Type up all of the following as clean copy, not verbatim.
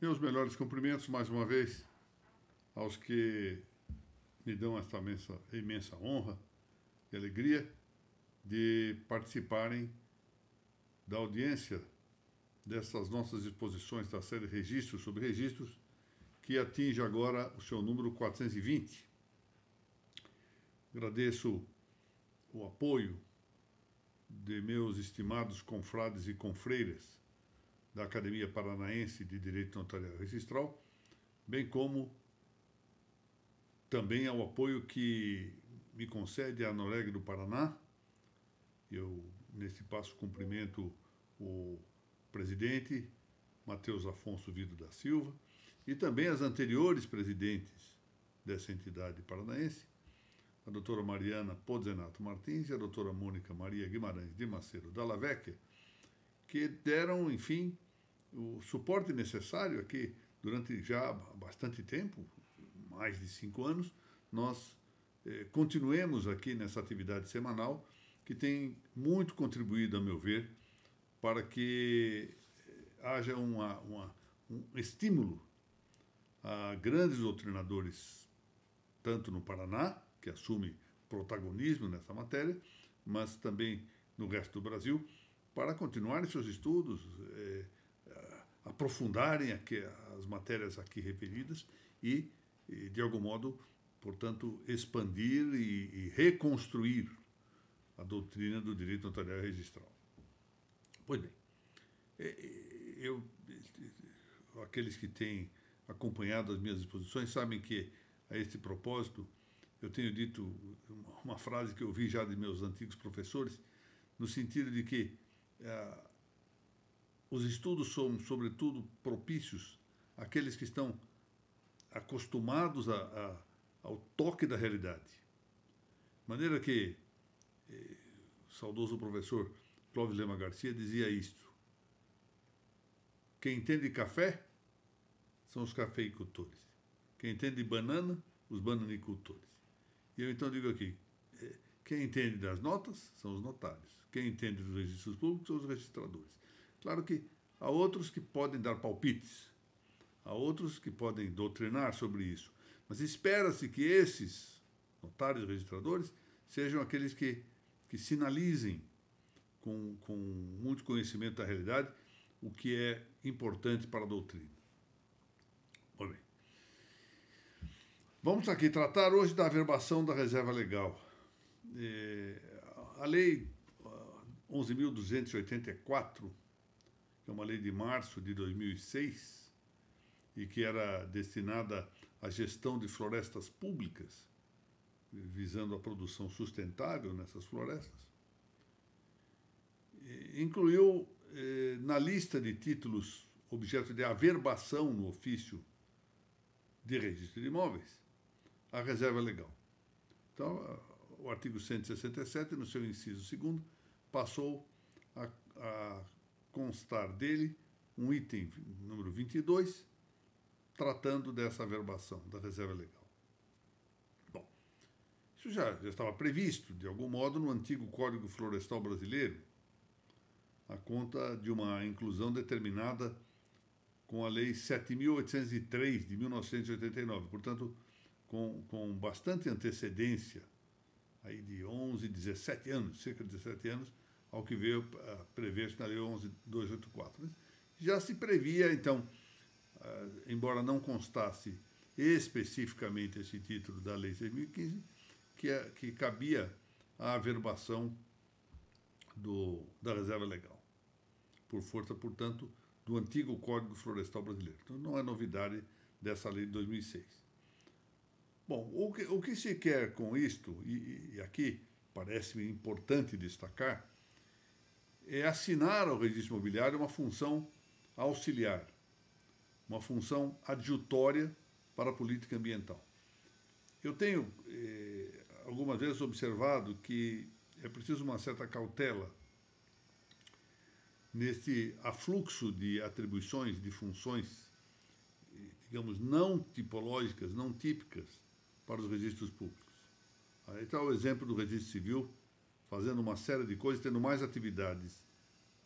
Meus melhores cumprimentos, mais uma vez, aos que me dão esta imensa honra e alegria de participarem da audiência dessas nossas exposições da série Registros sobre Registros, que atinge agora o seu número 420. Agradeço o apoio de meus estimados confrades e confreiras da Academia Paranaense de Direito Notarial e Registral, bem como também ao apoio que me concede a Noreg do Paraná. Eu, nesse passo, cumprimento o presidente, Matheus Afonso Vido da Silva, e também as anteriores presidentes dessa entidade paranaense, a doutora Mariana Pozzenato Martins e a doutora Mônica Maria Guimarães de Macedo Dalla Vecchia, que deram, enfim, o suporte necessário aqui durante já bastante tempo, mais de 5 anos, nós continuemos aqui nessa atividade semanal, que tem muito contribuído, a meu ver, para que haja um estímulo a grandes doutrinadores, tanto no Paraná, que assume protagonismo nessa matéria, mas também no resto do Brasil, para continuarem seus estudos, aprofundarem as matérias aqui referidas e, de algum modo, portanto, expandir e reconstruir a doutrina do direito notarial e registral. Pois bem, aqueles que têm acompanhado as minhas exposições sabem que, a este propósito, eu tenho dito uma frase que eu ouvi já de meus antigos professores, no sentido de que os estudos são, sobretudo, propícios àqueles que estão acostumados ao toque da realidade. De maneira que o saudoso professor Clóvis Lema Garcia dizia isto: quem entende de café são os cafeicultores. Quem entende de banana, os bananicultores. E eu então digo aqui, quem entende das notas são os notários. Quem entende dos registros públicos são os registradores. Claro que há outros que podem dar palpites, há outros que podem doutrinar sobre isso, mas espera-se que esses notários e registradores sejam aqueles que sinalizem com muito conhecimento da realidade o que é importante para a doutrina. Pois bem, vamos aqui tratar hoje da averbação da reserva legal. A lei 11.284, que é uma lei de março de 2006, e que era destinada à gestão de florestas públicas, visando a produção sustentável nessas florestas, incluiu na lista de títulos objeto de averbação no ofício de registro de imóveis a reserva legal. Então, o artigo 167, no seu inciso 2º, passou a constar dele um item número 22, tratando dessa averbação da reserva legal. Bom, isso já estava previsto, de algum modo, no antigo Código Florestal Brasileiro, a conta de uma inclusão determinada com a Lei 7.803, de 1989, portanto, com bastante antecedência, aí de 11, 17 anos, cerca de 17 anos, ao que veio a prever-se na Lei 11.284. Já se previa, então, embora não constasse especificamente esse título da Lei 6.015, que cabia a averbação da reserva legal, por força, portanto, do antigo Código Florestal Brasileiro. Então, não é novidade dessa lei de 2006. Bom, o que se quer com isto, e aqui parece-me importante destacar, é assinar ao registro imobiliário uma função auxiliar, uma função adjutória para a política ambiental. Eu tenho, algumas vezes, observado que é preciso uma certa cautela nesse afluxo de atribuições, de funções, digamos, não tipológicas, não típicas para os registros públicos. Aí está o exemplo do registro civil, fazendo uma série de coisas, tendo mais atividades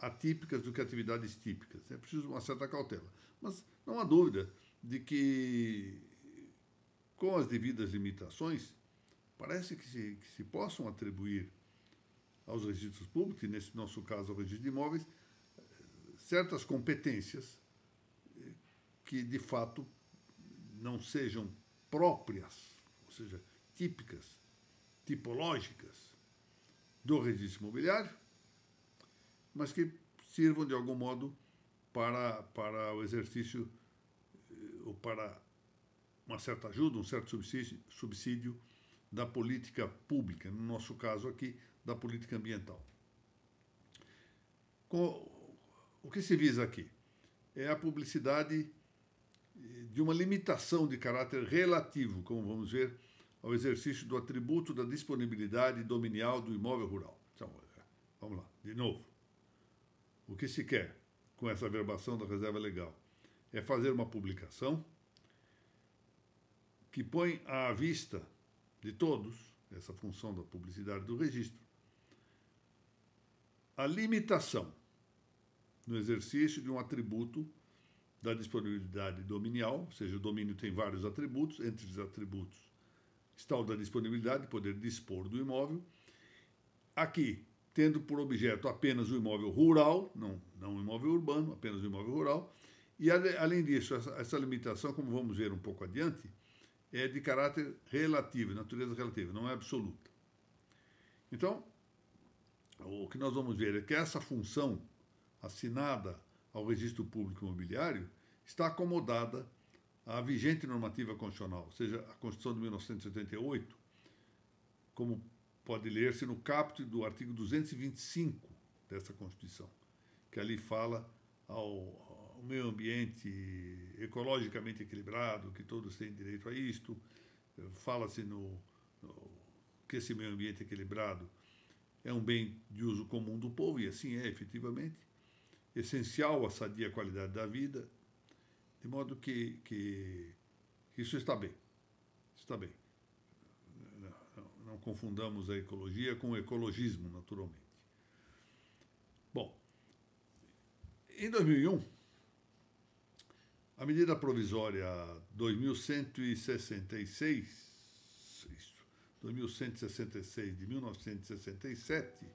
atípicas do que atividades típicas. É preciso uma certa cautela. Mas não há dúvida de que, com as devidas limitações, parece que se possam atribuir aos registros públicos, e nesse nosso caso ao registro de imóveis, certas competências que, de fato, não sejam próprias, ou seja, típicas, tipológicas do registro imobiliário, mas que sirvam, de algum modo, para o exercício, ou para uma certa ajuda, um certo subsídio da política pública, no nosso caso aqui, da política ambiental. O que se visa aqui é a publicidade de uma limitação de caráter relativo, como vamos ver, ao exercício do atributo da disponibilidade dominial do imóvel rural. Então, vamos lá, de novo. O que se quer com essa averbação da reserva legal é fazer uma publicação que põe à vista de todos, essa função da publicidade do registro, a limitação no exercício de um atributo da disponibilidade dominial, ou seja, o domínio tem vários atributos, entre os atributos está o da disponibilidade, poder dispor do imóvel, aqui tendo por objeto apenas o imóvel rural, não o imóvel urbano, apenas o imóvel rural, e além disso, essa limitação, como vamos ver um pouco adiante, é de caráter relativo, natureza relativa, não é absoluta. Então, o que nós vamos ver é que essa função assinada ao Registro Público Imobiliário está acomodada à vigente normativa constitucional, ou seja, a Constituição de 1978, como pode ler-se no caput do artigo 225 dessa Constituição, que ali fala ao meio ambiente ecologicamente equilibrado, que todos têm direito a isto, fala-se que esse meio ambiente equilibrado é um bem de uso comum do povo, e assim é, efetivamente, essencial à sadia qualidade da vida, de modo que isso está bem. Está bem. Não confundamos a ecologia com o ecologismo, naturalmente. Bom, em 2001, a medida provisória 2166 de 1967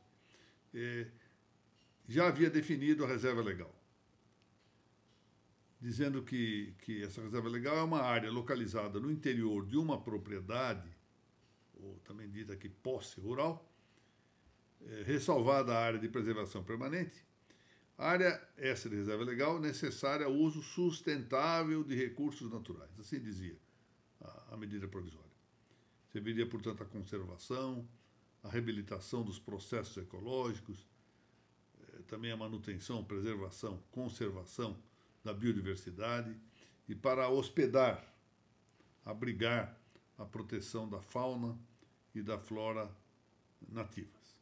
já havia definido a reserva legal, dizendo que essa reserva legal é uma área localizada no interior de uma propriedade, ou também dita aqui posse rural, ressalvada a área de preservação permanente, a área essa de reserva legal necessária ao uso sustentável de recursos naturais, assim dizia a medida provisória. Serviria, portanto, à conservação, à reabilitação dos processos ecológicos, também a manutenção, preservação, conservação da biodiversidade e para hospedar, abrigar a proteção da fauna e da flora nativas.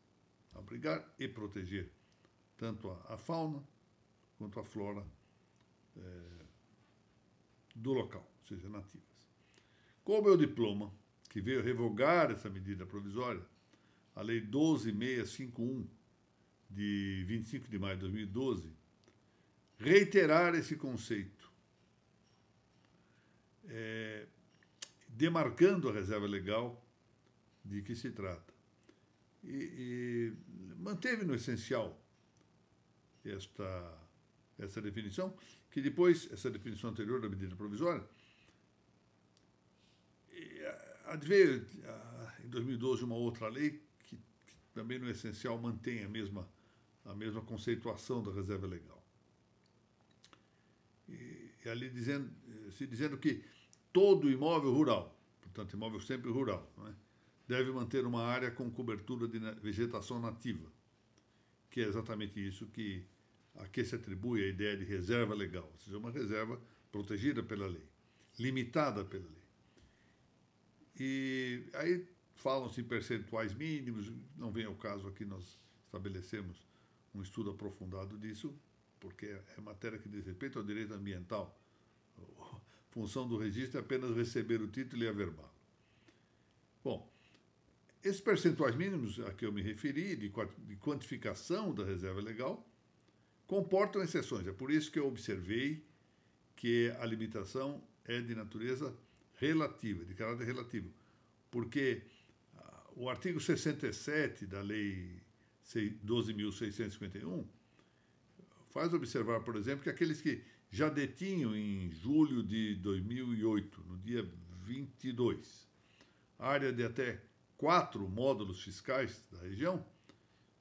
Abrigar e proteger tanto a fauna quanto a flora do local, ou seja, nativas. Como é o diploma que veio revogar essa medida provisória, a Lei 12.651, de 25 de maio de 2012, reiterar esse conceito, demarcando a reserva legal de que se trata. E manteve no essencial essa definição, que depois, essa definição anterior da medida provisória, adveio em 2012 uma outra lei que também no essencial mantém a mesma conceituação da reserva legal. E ali dizendo que todo imóvel rural, portanto, imóvel sempre rural, não é, deve manter uma área com cobertura de vegetação nativa, que é exatamente isso a que se atribui a ideia de reserva legal, ou seja, uma reserva protegida pela lei, limitada pela lei. E aí falam-se em percentuais mínimos, não vem ao caso aqui nós estabelecemos um estudo aprofundado disso, porque é matéria que diz respeito ao direito ambiental. A função do registro é apenas receber o título e averbá-lo. Bom, esses percentuais mínimos a que eu me referi, de quantificação da reserva legal, comportam exceções. É por isso que eu observei que a limitação é de natureza relativa, de caráter relativo. Porque o artigo 67 da Lei 12.651 faz observar, por exemplo, que aqueles que já detinham em julho de 2008, no dia 22, área de até 4 módulos fiscais da região,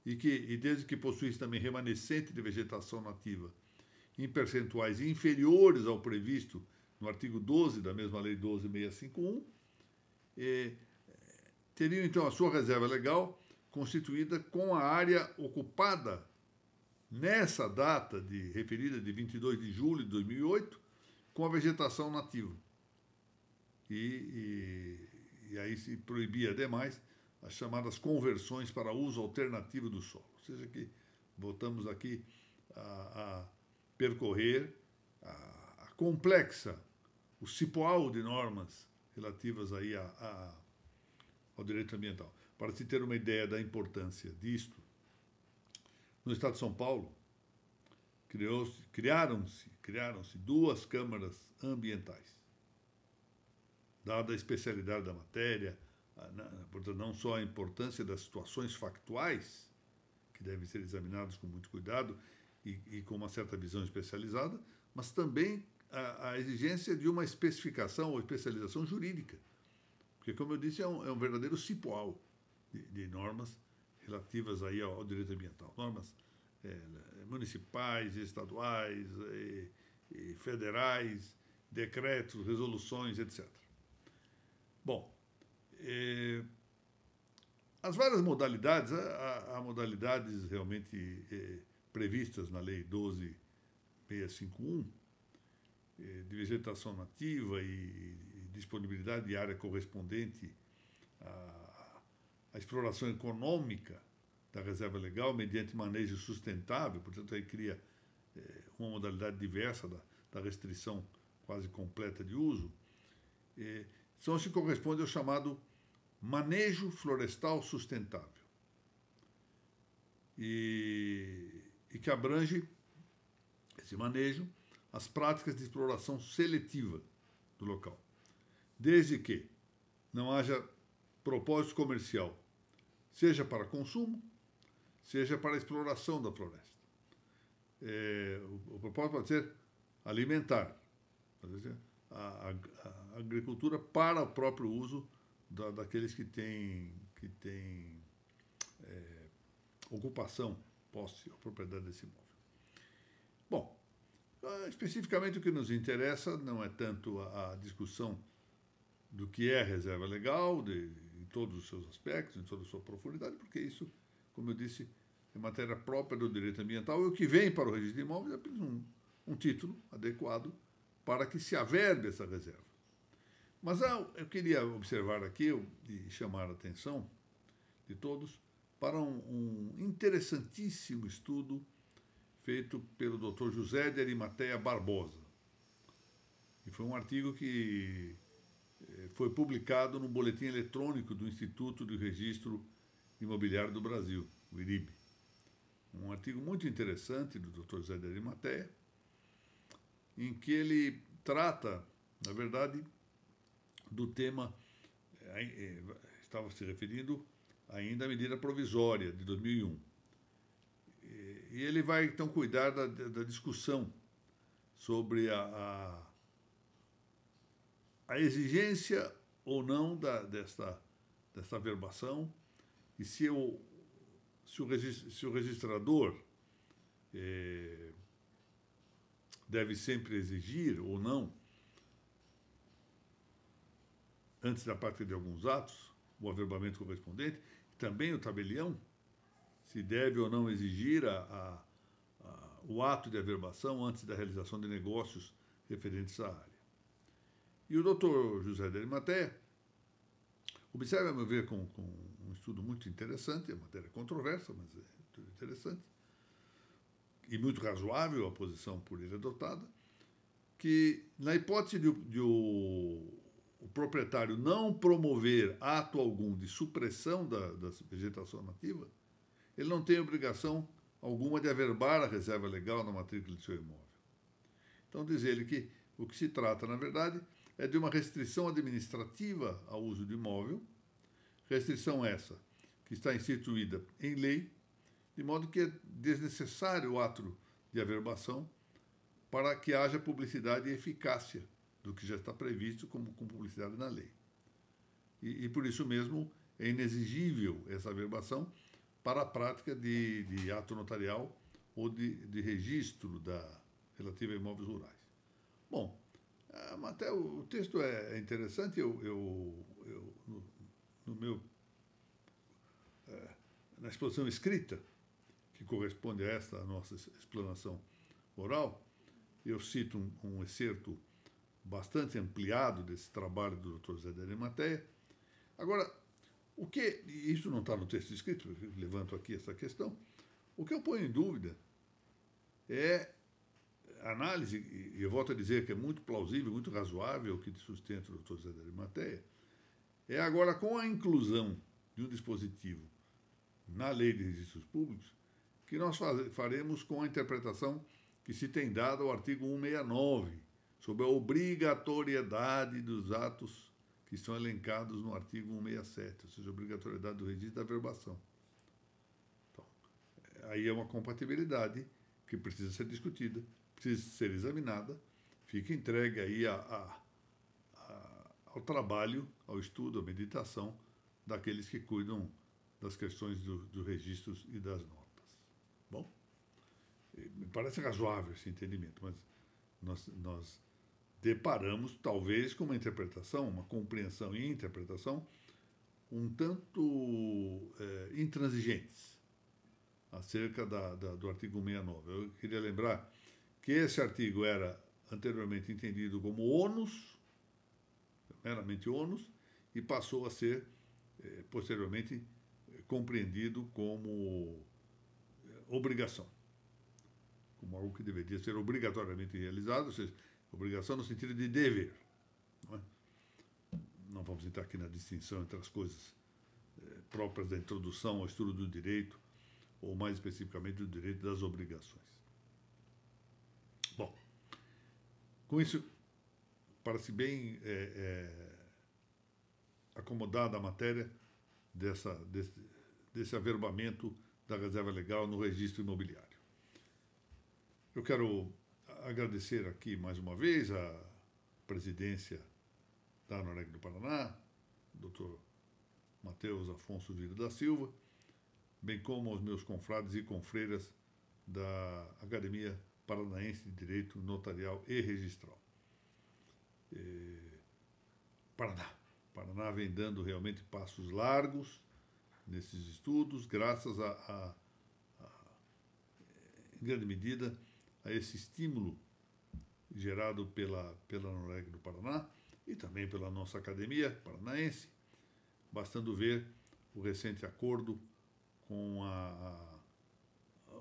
e desde que possuísse também remanescente de vegetação nativa em percentuais inferiores ao previsto no artigo 12 da mesma Lei 12.651, teriam então a sua reserva legal constituída com a área ocupada nessa data referida de 22 de julho de 2008 com a vegetação nativa. E aí se proibia, ademais, as chamadas conversões para uso alternativo do solo. Ou seja, que voltamos aqui a percorrer a complexa, o cipoal de normas relativas aí ao direito ambiental. Para se ter uma ideia da importância disto, no estado de São Paulo, criaram-se 2 câmaras ambientais, dada a especialidade da matéria, portanto, não só a importância das situações factuais, que devem ser examinadas com muito cuidado e com uma certa visão especializada, mas também a exigência de uma especificação ou especialização jurídica. Porque, como eu disse, é um verdadeiro cipoal de normas relativas aí ao direito ambiental. Normas municipais, estaduais, e federais, decretos, resoluções, etc. Bom, as várias modalidades, há modalidades realmente previstas na Lei 12.651, de vegetação nativa e disponibilidade de área correspondente à exploração econômica da reserva legal mediante manejo sustentável, portanto, aí cria uma modalidade diversa da restrição quase completa de uso, são as que correspondem ao chamado manejo florestal sustentável, e que abrange esse manejo as práticas de exploração seletiva do local, desde que não haja propósito comercial, seja para consumo, seja para a exploração da floresta. O propósito pode ser alimentar, a agricultura para o próprio uso daqueles que têm ocupação, posse ou propriedade desse imóvel. Bom, especificamente o que nos interessa não é tanto a discussão do que é reserva legal, em todos os seus aspectos, em toda a sua profundidade, porque isso, como eu disse, é matéria própria do direito ambiental, e o que vem para o registro de imóveis é apenas um título adequado para que se averbe essa reserva. Mas eu queria observar aqui e chamar a atenção de todos para um interessantíssimo estudo feito pelo Dr. José de Arimateia Barbosa. E foi um artigo que foi publicado no boletim eletrônico do Instituto de Registro Imobiliário do Brasil, o IRIB. Um artigo muito interessante do Dr. José de Arimateia, em que ele trata, na verdade, do tema, estava se referindo ainda à medida provisória de 2001. E ele vai, então, cuidar da discussão sobre a exigência ou não desta averbação, e se o registrador deve sempre exigir ou não, antes da prática de alguns atos, o averbamento correspondente, também o tabelião, se deve ou não exigir o ato de averbação antes da realização de negócios referentes à área. E o doutor José de Arimateia observa, a meu ver, com um estudo muito interessante, é uma matéria controversa, mas é muito interessante, e muito razoável a posição por ele adotada, que, na hipótese de o proprietário não promover ato algum de supressão da vegetação nativa, ele não tem obrigação alguma de averbar a reserva legal na matrícula de seu imóvel. Então, diz ele que o que se trata, na verdade, é de uma restrição administrativa ao uso do imóvel, restrição essa que está instituída em lei, de modo que é desnecessário o ato de averbação para que haja publicidade e eficácia do que já está previsto como com publicidade na lei. E por isso mesmo é inexigível essa averbação para a prática de ato notarial ou de registro relativa a imóveis rurais. Bom, até o texto é interessante, no meu, na exposição escrita, que corresponde a esta nossa explanação oral, eu cito um excerto bastante ampliado desse trabalho do Dr. Zé de Arimateia. Agora, isso não está no texto escrito, eu levanto aqui essa questão, o que eu ponho em dúvida é a análise, e eu volto a dizer que é muito plausível, muito razoável o que sustenta o Dr. Zé de Arimateia, é agora com a inclusão de um dispositivo na Lei de Registros Públicos, que nós faremos com a interpretação que se tem dado ao artigo 169, sobre a obrigatoriedade dos atos que estão elencados no artigo 167, ou seja, a obrigatoriedade do registro da averbação. Então, aí é uma compatibilidade que precisa ser discutida, precisa ser examinada, fica entregue aí ao trabalho, ao estudo, à meditação daqueles que cuidam das questões dos registros e das notas. Bom, me parece razoável esse entendimento, mas nós deparamos, talvez, com uma interpretação, uma compreensão e interpretação um tanto intransigentes acerca do artigo 169. Eu queria lembrar que esse artigo era anteriormente entendido como ônus, meramente ônus, e passou a ser, posteriormente, compreendido como obrigação, como algo que deveria ser obrigatoriamente realizado, ou seja, obrigação no sentido de dever. Não é? Não vamos entrar aqui na distinção entre as coisas próprias da introdução ao estudo do direito, ou mais especificamente do direito das obrigações. Bom, com isso, parece bem acomodada a matéria desse averbamento da reserva legal no registro imobiliário. Eu quero agradecer aqui mais uma vez a presidência da ANOREG do Paraná, Dr. Matheus Afonso Vieira da Silva, bem como aos meus confrades e confreiras da Academia Paranaense de Direito Notarial e Registral. Paraná vem dando realmente passos largos nesses estudos, graças em grande medida, a esse estímulo gerado pela ANOREG do Paraná e também pela nossa Academia Paranaense, bastando ver o recente acordo com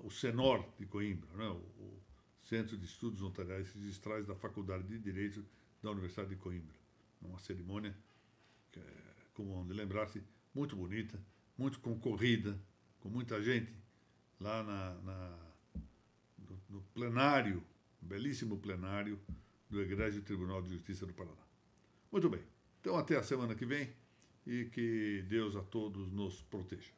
o CENOR de Coimbra, né? o Centro de Estudos Notariais e Registrais da Faculdade de Direito da Universidade de Coimbra. Uma cerimônia, como vão lembrar-se, muito bonita, muito concorrida, com muita gente lá no plenário, belíssimo plenário do Egrégio Tribunal de Justiça do Paraná. Muito bem, então até a semana que vem e que Deus a todos nos proteja.